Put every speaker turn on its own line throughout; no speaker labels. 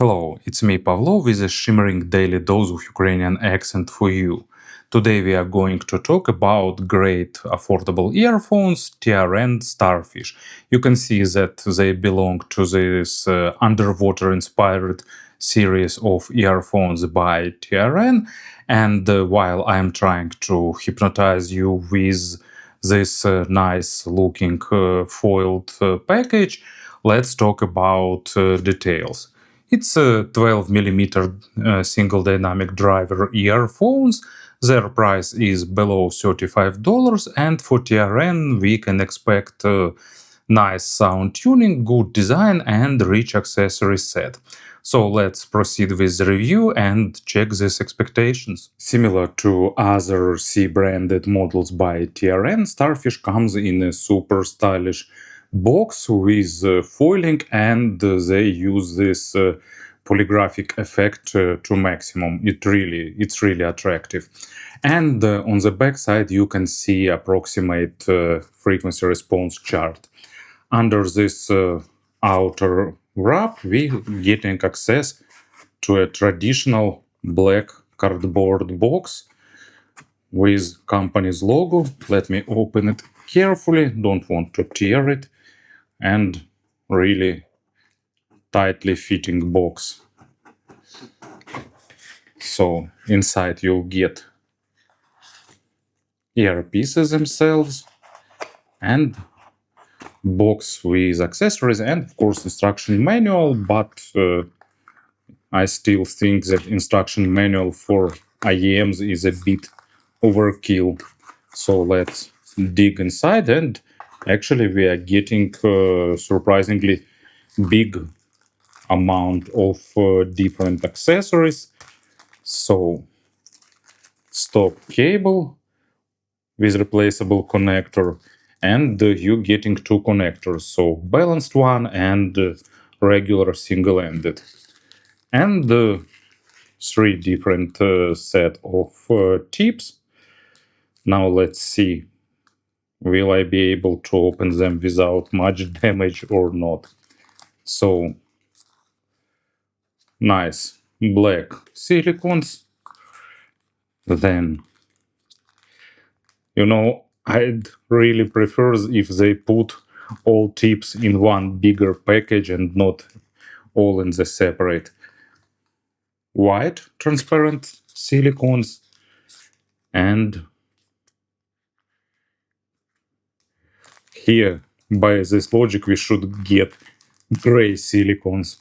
Hello, it's me Pavlo with a shimmering daily dose of Ukrainian accent for you. Today we are going to talk about great affordable earphones TRN Starfish. You can see that they belong to this underwater inspired series of earphones by TRN, and while I'm trying to hypnotize you with this nice looking foiled package, let's talk about details. It's a 12 mm single dynamic driver earphones. Their price is below $35, and for TRN we can expect nice sound tuning, good design, and rich accessory set. So let's proceed with the review and check these expectations. Similar to other C-branded models by TRN, Starfish comes in a super stylish box with foiling, and they use this polygraphic effect to maximum. It's really attractive. And on the back side you can see approximate frequency response chart. Under this outer wrap we getting access to a traditional black cardboard box with company's logo. Let me open it carefully, don't want to tear it, and really tightly fitting box. So inside you'll get earpieces themselves and box with accessories and of course instruction manual, but I still think that instruction manual for IEMs is a bit overkill. So let's dig inside, and actually we are getting surprisingly big amount of different accessories. So stop cable with replaceable connector, and you're getting two connectors, so balanced one and regular single-ended, and three different set of tips. Now let's see, will I be able to open them without much damage or not. So nice black silicons. Then, I'd really prefer if they put all tips in one bigger package and not all in the separate. White transparent silicons, and here by this logic we should get gray silicons,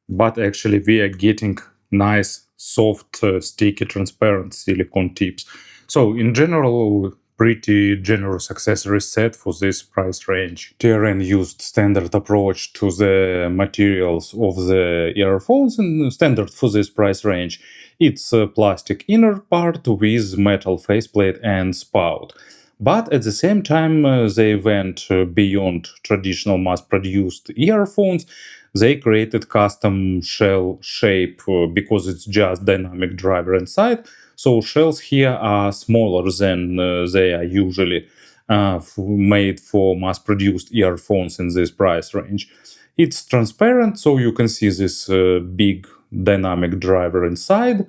but actually we are getting nice soft sticky transparent silicone tips. So in general, pretty generous accessory set for this price range. TRN used standard approach to the materials of the earphones, and standard for this price range. It's a plastic inner part with metal faceplate and spout. But at the same time, they went beyond traditional mass-produced earphones. They created custom shell shape because it's just dynamic driver inside. So shells here are smaller than they are usually made for mass-produced earphones in this price range. It's transparent, so you can see this big dynamic driver inside.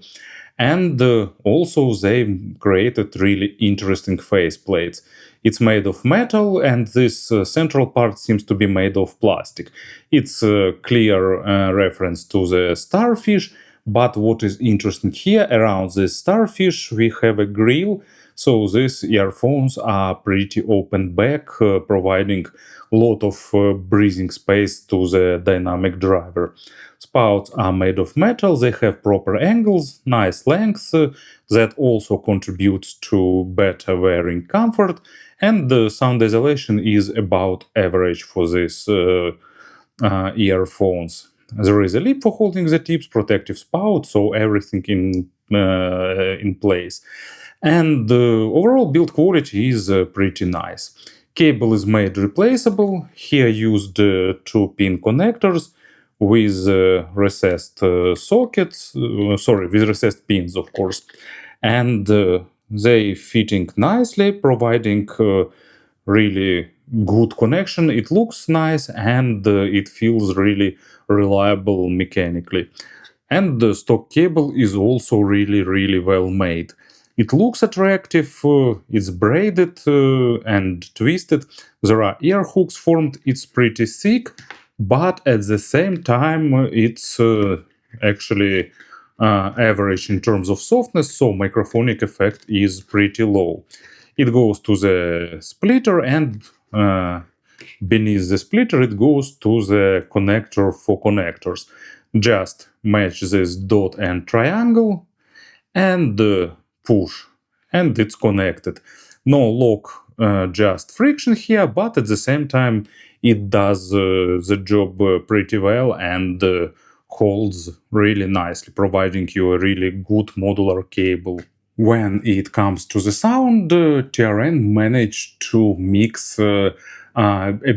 And also they created really interesting faceplates. It's made of metal, and this central part seems to be made of plastic. It's a clear reference to the Starfish, but what is interesting here, around this Starfish we have a grill, so these earphones are pretty open back, providing a lot of breathing space to the dynamic driver. Spouts are made of metal, they have proper angles, nice length, that also contributes to better wearing comfort, and the sound isolation is about average for these earphones. There is a lip for holding the tips, protective spout, so everything in place. And the overall build quality is pretty nice. Cable is made replaceable. Here used 2-pin connectors with recessed sockets, with recessed pins, of course. And they fitting nicely, providing really good connection. It looks nice and it feels really reliable mechanically. And the stock cable is also really well made. It looks attractive, it's braided and twisted. There are ear hooks formed, it's pretty thick, but at the same time, it's actually average in terms of softness, so microphonic effect is pretty low. It goes to the splitter, and beneath the splitter it goes to the connector for connectors. Just match this dot and triangle and push, and it's connected. No lock, just friction here, but at the same time it does the job pretty well and holds really nicely, providing you a really good modular cable. When it comes to the sound, TRN managed to mix a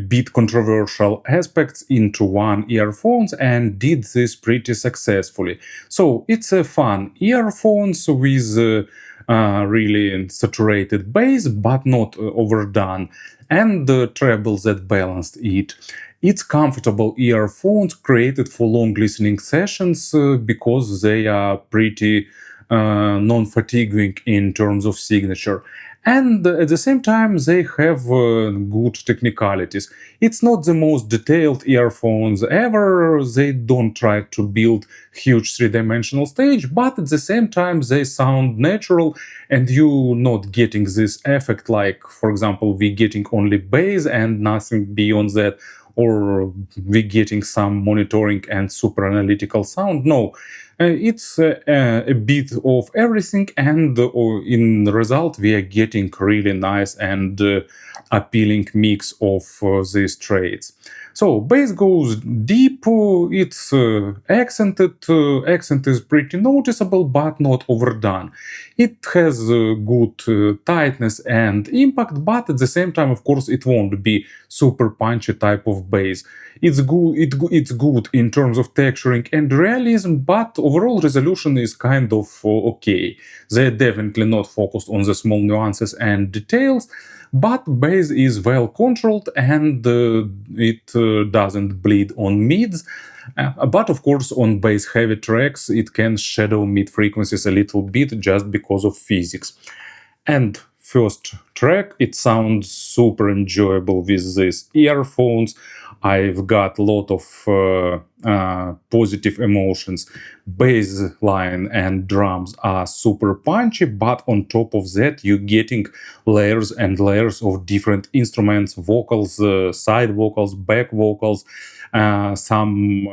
bit controversial aspects into one earphones and did this pretty successfully. So it's a fun earphones with really saturated bass, but not overdone, and trebles that balanced it. It's comfortable earphones created for long listening sessions because they are pretty non-fatiguing in terms of signature. And at the same time, they have good technicalities. It's not the most detailed earphones ever. They don't try to build huge three-dimensional stage, but at the same time, they sound natural, and you're not getting this effect like, for example, we getting only bass and nothing beyond that, or we getting some monitoring and super analytical sound. No, it's a bit of everything, and in the result, we are getting really nice and appealing mix of these traits. So bass goes deep, it's accented, accent is pretty noticeable but not overdone. It has good tightness and impact, but at the same time, of course, it won't be super punchy type of bass. It's good, it's good in terms of texturing and realism, but overall resolution is kind of okay. They're definitely not focused on the small nuances and details, but bass is well controlled and it doesn't bleed on mids. But of course, on bass heavy tracks, it can shadow mid frequencies a little bit just because of physics. And first track, it sounds super enjoyable with these earphones. I've got a lot of positive emotions. Bass line and drums are super punchy, but on top of that, you're getting layers and layers of different instruments, vocals, side vocals, back vocals, some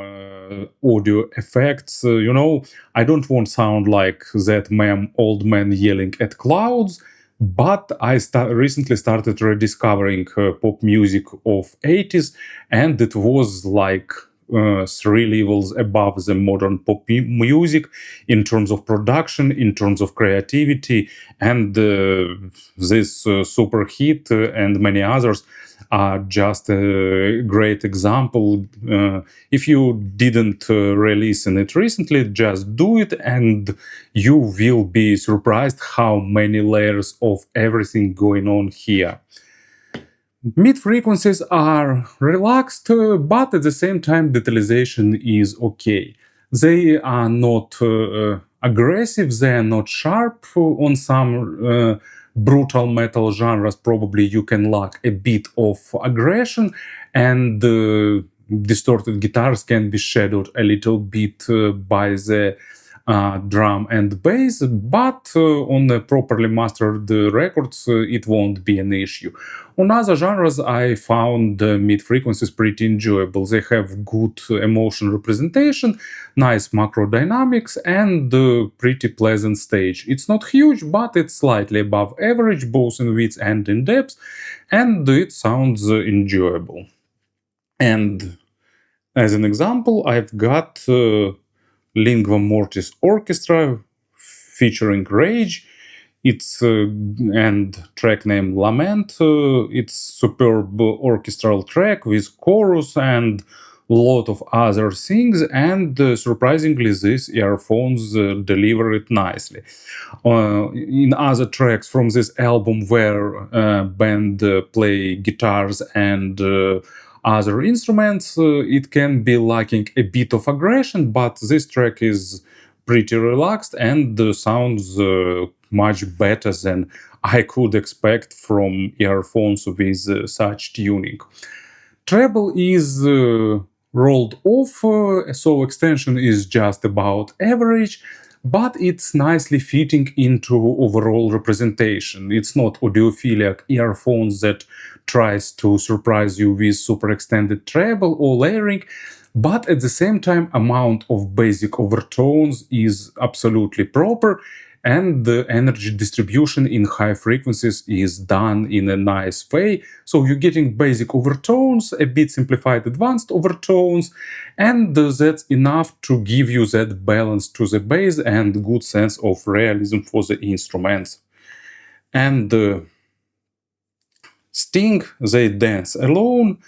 audio effects. I don't want to sound like that meme old man yelling at clouds, but I recently started rediscovering pop music of 80s, and it was like three levels above the modern pop music in terms of production, in terms of creativity, and this super hit and many others are just a great example. If you didn't re-listen it recently, just do it and you will be surprised how many layers of everything going on here. Mid frequencies are relaxed, but at the same time, detalization is okay. They are not aggressive, they are not sharp. On some brutal metal genres, probably you can lack a bit of aggression, and distorted guitars can be shadowed a little bit by the drum and bass, but on the properly mastered records, it won't be an issue. On other genres, I found mid frequencies pretty enjoyable. They have good emotion representation, nice macro dynamics, and pretty pleasant stage. It's not huge, but it's slightly above average, both in width and in depth, and it sounds enjoyable. And as an example, I've got Lingua Mortis Orchestra featuring Rage. It's and track name Lament. It's superb orchestral track with chorus and lot of other things, and surprisingly these earphones deliver it nicely. In other tracks from this album where band play guitars and other instruments, it can be lacking a bit of aggression, but this track is pretty relaxed and sounds much better than I could expect from earphones with such tuning. Treble is rolled off, so extension is just about average, but it's nicely fitting into overall representation. It's not audiophilic earphones that tries to surprise you with super extended treble or layering, but at the same time amount of basic overtones is absolutely proper, and the energy distribution in high frequencies is done in a nice way. So you're getting basic overtones, a bit simplified advanced overtones, and that's enough to give you that balance to the bass and good sense of realism for the instruments. And Sting, they dance alone.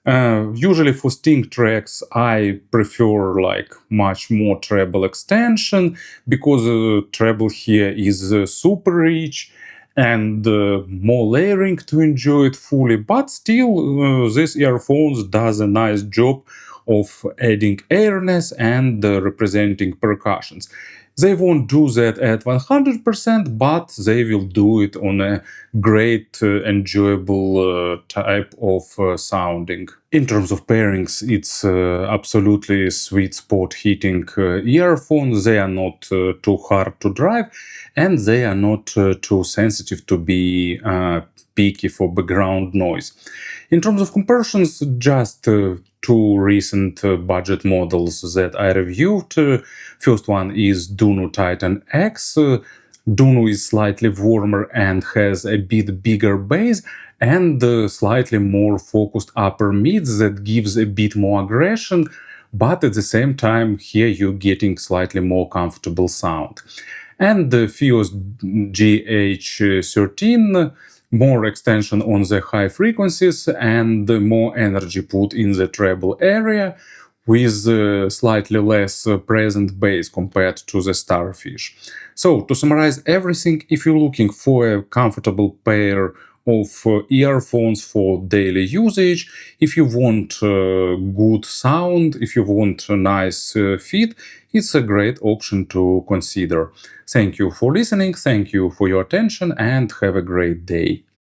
Usually for Sting tracks, I prefer like much more treble extension because treble here is super rich and more layering to enjoy it fully. But still, this earphones does a nice job of adding airness and representing percussions. They won't do that at 100%, but they will do it on a great, enjoyable type of sounding. In terms of pairings, it's absolutely sweet spot hitting earphones. They are not too hard to drive, and they are not too sensitive to be picky for background noise. In terms of comparisons, just two recent budget models that I reviewed. First one is Duno Titan X. Duno is slightly warmer and has a bit bigger bass and slightly more focused upper mids that gives a bit more aggression, but at the same time here you're getting slightly more comfortable sound. And the Fios GH13, more extension on the high frequencies and more energy put in the treble area with slightly less present bass compared to the Starfish. So, to summarize everything, if you're looking for a comfortable pair of earphones for daily usage, if you want good sound, if you want a nice fit, it's a great option to consider. Thank you for listening, thank you for your attention, and have a great day.